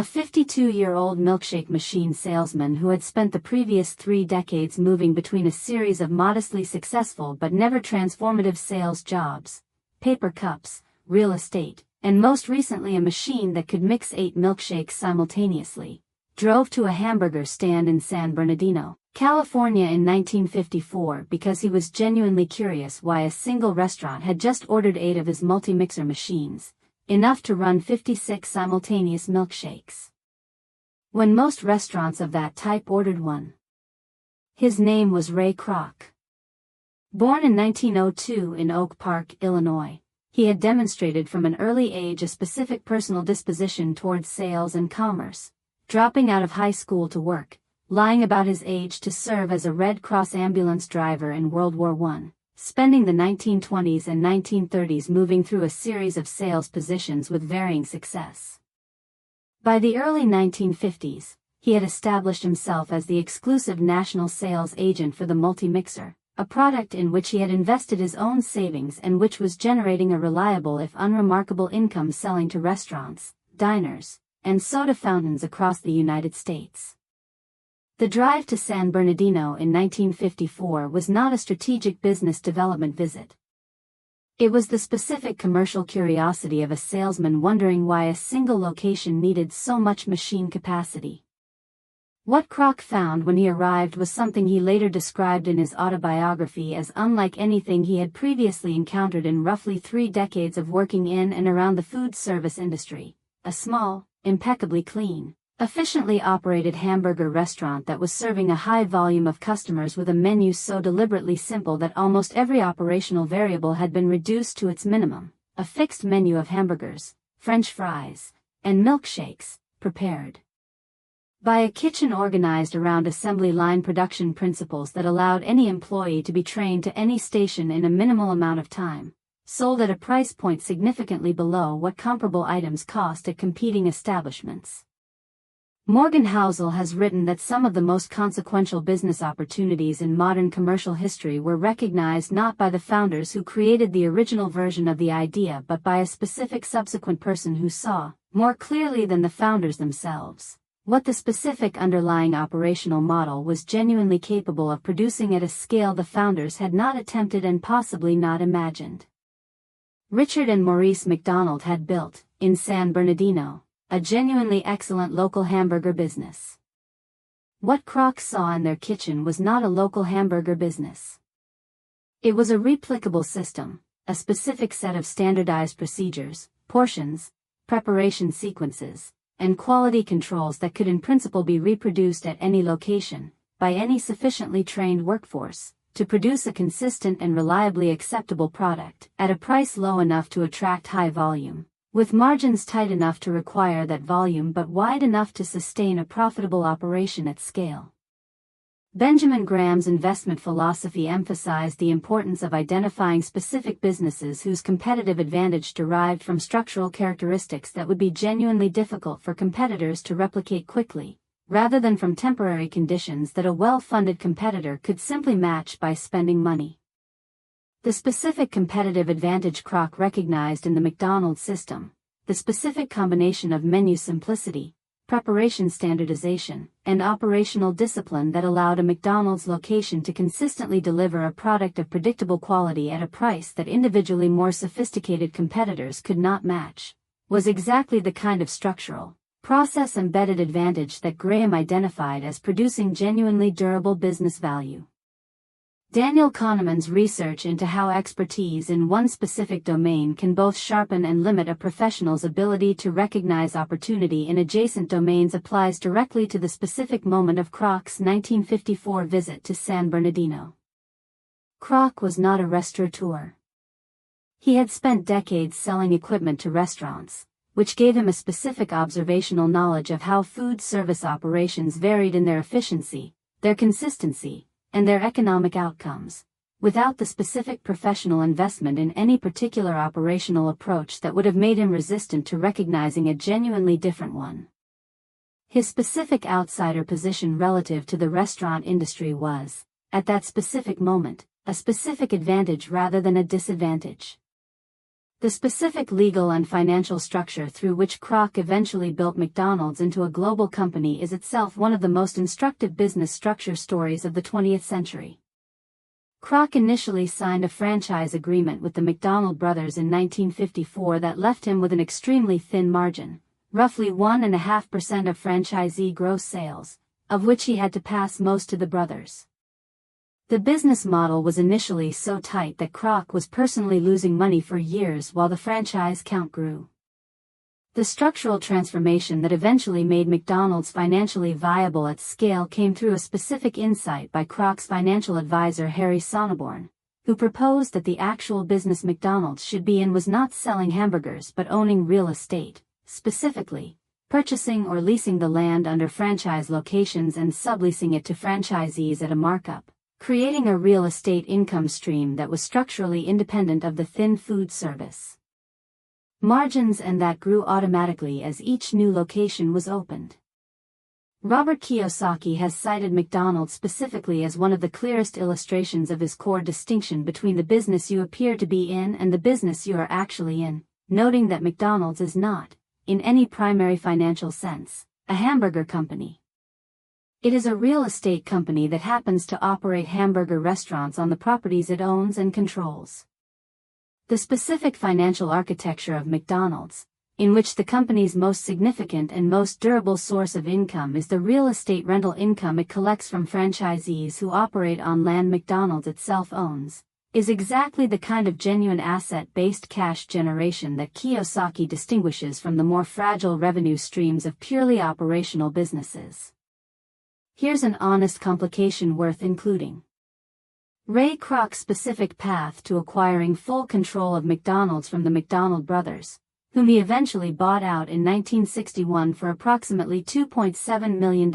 A 52-year-old milkshake machine salesman who had spent the previous 3 decades moving between a series of modestly successful but never transformative sales jobs, paper cups, real estate, and most recently a machine that could mix 8 milkshakes simultaneously, drove to a hamburger stand in San Bernardino, California in 1954 because he was genuinely curious why a single restaurant had just ordered 8 of his multi-mixer machines, enough to run 56 simultaneous milkshakes, when most restaurants of that type ordered one. His name was Ray Kroc. Born in 1902 in Oak Park, Illinois, he had demonstrated from an early age a specific personal disposition towards sales and commerce, dropping out of high school to work, lying about his age to serve as a Red Cross ambulance driver in World War I, spending the 1920s and 1930s moving through a series of sales positions with varying success. By the early 1950s, he had established himself as the exclusive national sales agent for the multi-mixer, a product in which he had invested his own savings and which was generating a reliable if unremarkable income selling to restaurants, diners, and soda fountains across the United States. The drive to San Bernardino in 1954 was not a strategic business development visit. It was the specific commercial curiosity of a salesman wondering why a single location needed so much machine capacity. What Kroc found when he arrived was something he later described in his autobiography as unlike anything he had previously encountered in roughly 3 decades of working in and around the food service industry: a small, impeccably clean, efficiently operated hamburger restaurant that was serving a high volume of customers with a menu so deliberately simple that almost every operational variable had been reduced to its minimum: a fixed menu of hamburgers, French fries, and milkshakes, prepared by a kitchen organized around assembly line production principles that allowed any employee to be trained to any station in a minimal amount of time, sold at a price point significantly below what comparable items cost at competing establishments. Morgan Housel has written that some of the most consequential business opportunities in modern commercial history were recognized not by the founders who created the original version of the idea but by a specific subsequent person who saw, more clearly than the founders themselves, what the specific underlying operational model was genuinely capable of producing at a scale the founders had not attempted and possibly not imagined. Richard and Maurice McDonald had built, in San Bernardino, a genuinely excellent local hamburger business. What Kroc saw in their kitchen was not a local hamburger business. It was a replicable system, a specific set of standardized procedures, portions, preparation sequences, and quality controls that could in principle be reproduced at any location, by any sufficiently trained workforce, to produce a consistent and reliably acceptable product, at a price low enough to attract high volume, with margins tight enough to require that volume but wide enough to sustain a profitable operation at scale. Benjamin Graham's investment philosophy emphasized the importance of identifying specific businesses whose competitive advantage derived from structural characteristics that would be genuinely difficult for competitors to replicate quickly, rather than from temporary conditions that a well-funded competitor could simply match by spending money. The specific competitive advantage Kroc recognized in the McDonald's system, the specific combination of menu simplicity, preparation standardization, and operational discipline that allowed a McDonald's location to consistently deliver a product of predictable quality at a price that individually more sophisticated competitors could not match, was exactly the kind of structural, process-embedded advantage that Graham identified as producing genuinely durable business value. Daniel Kahneman's research into how expertise in one specific domain can both sharpen and limit a professional's ability to recognize opportunity in adjacent domains applies directly to the specific moment of Kroc's 1954 visit to San Bernardino. Kroc was not a restaurateur. He had spent decades selling equipment to restaurants, which gave him a specific observational knowledge of how food service operations varied in their efficiency, their consistency, and their economic outcomes, without the specific professional investment in any particular operational approach that would have made him resistant to recognizing a genuinely different one. His specific outsider position relative to the restaurant industry was, at that specific moment, a specific advantage rather than a disadvantage. The specific legal and financial structure through which Kroc eventually built McDonald's into a global company is itself one of the most instructive business structure stories of the 20th century. Kroc initially signed a franchise agreement with the McDonald brothers in 1954 that left him with an extremely thin margin, roughly 1.5% of franchisee gross sales, of which he had to pass most to the brothers. The business model was initially so tight that Kroc was personally losing money for years while the franchise count grew. The structural transformation that eventually made McDonald's financially viable at scale came through a specific insight by Kroc's financial advisor Harry Sonneborn, who proposed that the actual business McDonald's should be in was not selling hamburgers but owning real estate, specifically, purchasing or leasing the land under franchise locations and subleasing it to franchisees at a markup, creating a real estate income stream that was structurally independent of the thin food service margins and that grew automatically as each new location was opened. Robert Kiyosaki has cited McDonald's specifically as one of the clearest illustrations of his core distinction between the business you appear to be in and the business you are actually in, noting that McDonald's is not, in any primary financial sense, a hamburger company. It is a real estate company that happens to operate hamburger restaurants on the properties it owns and controls. The specific financial architecture of McDonald's, in which the company's most significant and most durable source of income is the real estate rental income it collects from franchisees who operate on land McDonald's itself owns, is exactly the kind of genuine asset-based cash generation that Kiyosaki distinguishes from the more fragile revenue streams of purely operational businesses. Here's an honest complication worth including. Ray Kroc's specific path to acquiring full control of McDonald's from the McDonald brothers, whom he eventually bought out in 1961 for approximately $2.7 million,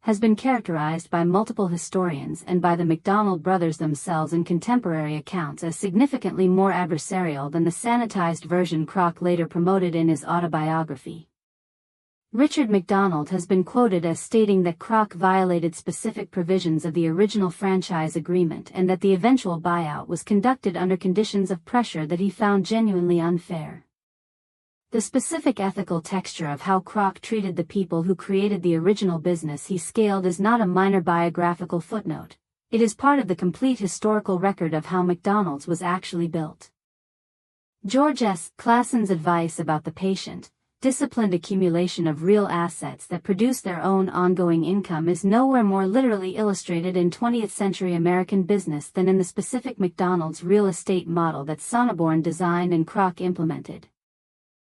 has been characterized by multiple historians and by the McDonald brothers themselves in contemporary accounts as significantly more adversarial than the sanitized version Kroc later promoted in his autobiography. Richard McDonald has been quoted as stating that Kroc violated specific provisions of the original franchise agreement and that the eventual buyout was conducted under conditions of pressure that he found genuinely unfair. The specific ethical texture of how Kroc treated the people who created the original business he scaled is not a minor biographical footnote, it is part of the complete historical record of how McDonald's was actually built. George S. Clason's advice about the patient, disciplined accumulation of real assets that produce their own ongoing income is nowhere more literally illustrated in 20th century American business than in the specific McDonald's real estate model that Sonneborn designed and Kroc implemented.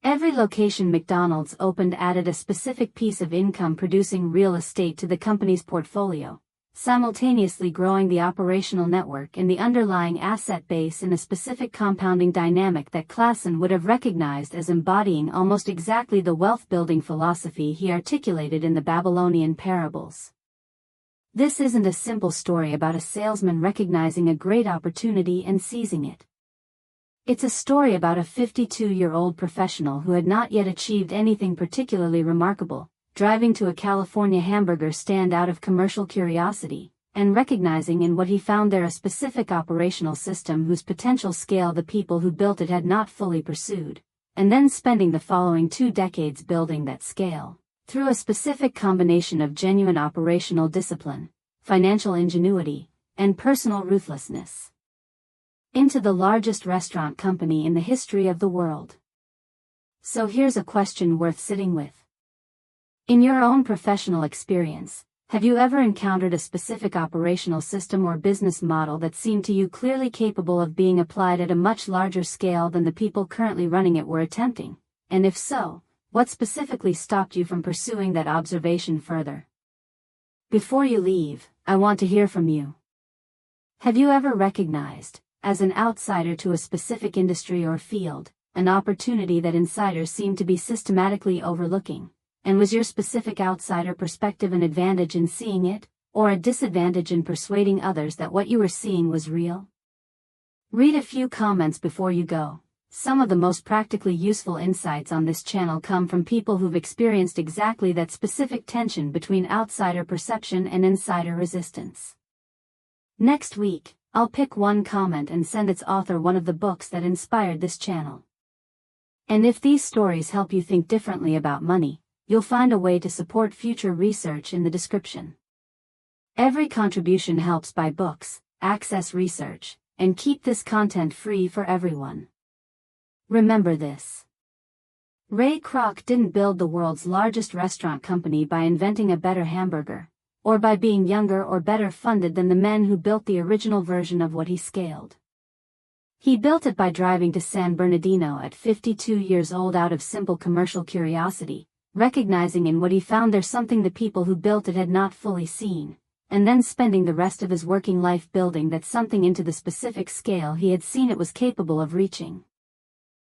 Every location McDonald's opened added a specific piece of income-producing real estate to the company's portfolio, simultaneously growing the operational network and the underlying asset base in a specific compounding dynamic that Clason would have recognized as embodying almost exactly the wealth-building philosophy he articulated in the Babylonian parables. This isn't a simple story about a salesman recognizing a great opportunity and seizing it. It's a story about a 52-year-old professional who had not yet achieved anything particularly remarkable, driving to a California hamburger stand out of commercial curiosity, and recognizing in what he found there a specific operational system whose potential scale the people who built it had not fully pursued, and then spending the following 2 decades building that scale, through a specific combination of genuine operational discipline, financial ingenuity, and personal ruthlessness, into the largest restaurant company in the history of the world. So here's a question worth sitting with. In your own professional experience, have you ever encountered a specific operational system or business model that seemed to you clearly capable of being applied at a much larger scale than the people currently running it were attempting? And if so, what specifically stopped you from pursuing that observation further? Before you leave, I want to hear from you. Have you ever recognized, as an outsider to a specific industry or field, an opportunity that insiders seem to be systematically overlooking? And was your specific outsider perspective an advantage in seeing it, or a disadvantage in persuading others that what you were seeing was real? Read a few comments before you go. Some of the most practically useful insights on this channel come from people who've experienced exactly that specific tension between outsider perception and insider resistance. Next week, I'll pick one comment and send its author one of the books that inspired this channel. And if these stories help you think differently about money, you'll find a way to support future research in the description. Every contribution helps buy books, access research, and keep this content free for everyone. Remember this. Ray Kroc didn't build the world's largest restaurant company by inventing a better hamburger, or by being younger or better funded than the men who built the original version of what he scaled. He built it by driving to San Bernardino at 52 years old out of simple commercial curiosity, recognizing in what he found there something the people who built it had not fully seen, and then spending the rest of his working life building that something into the specific scale he had seen it was capable of reaching.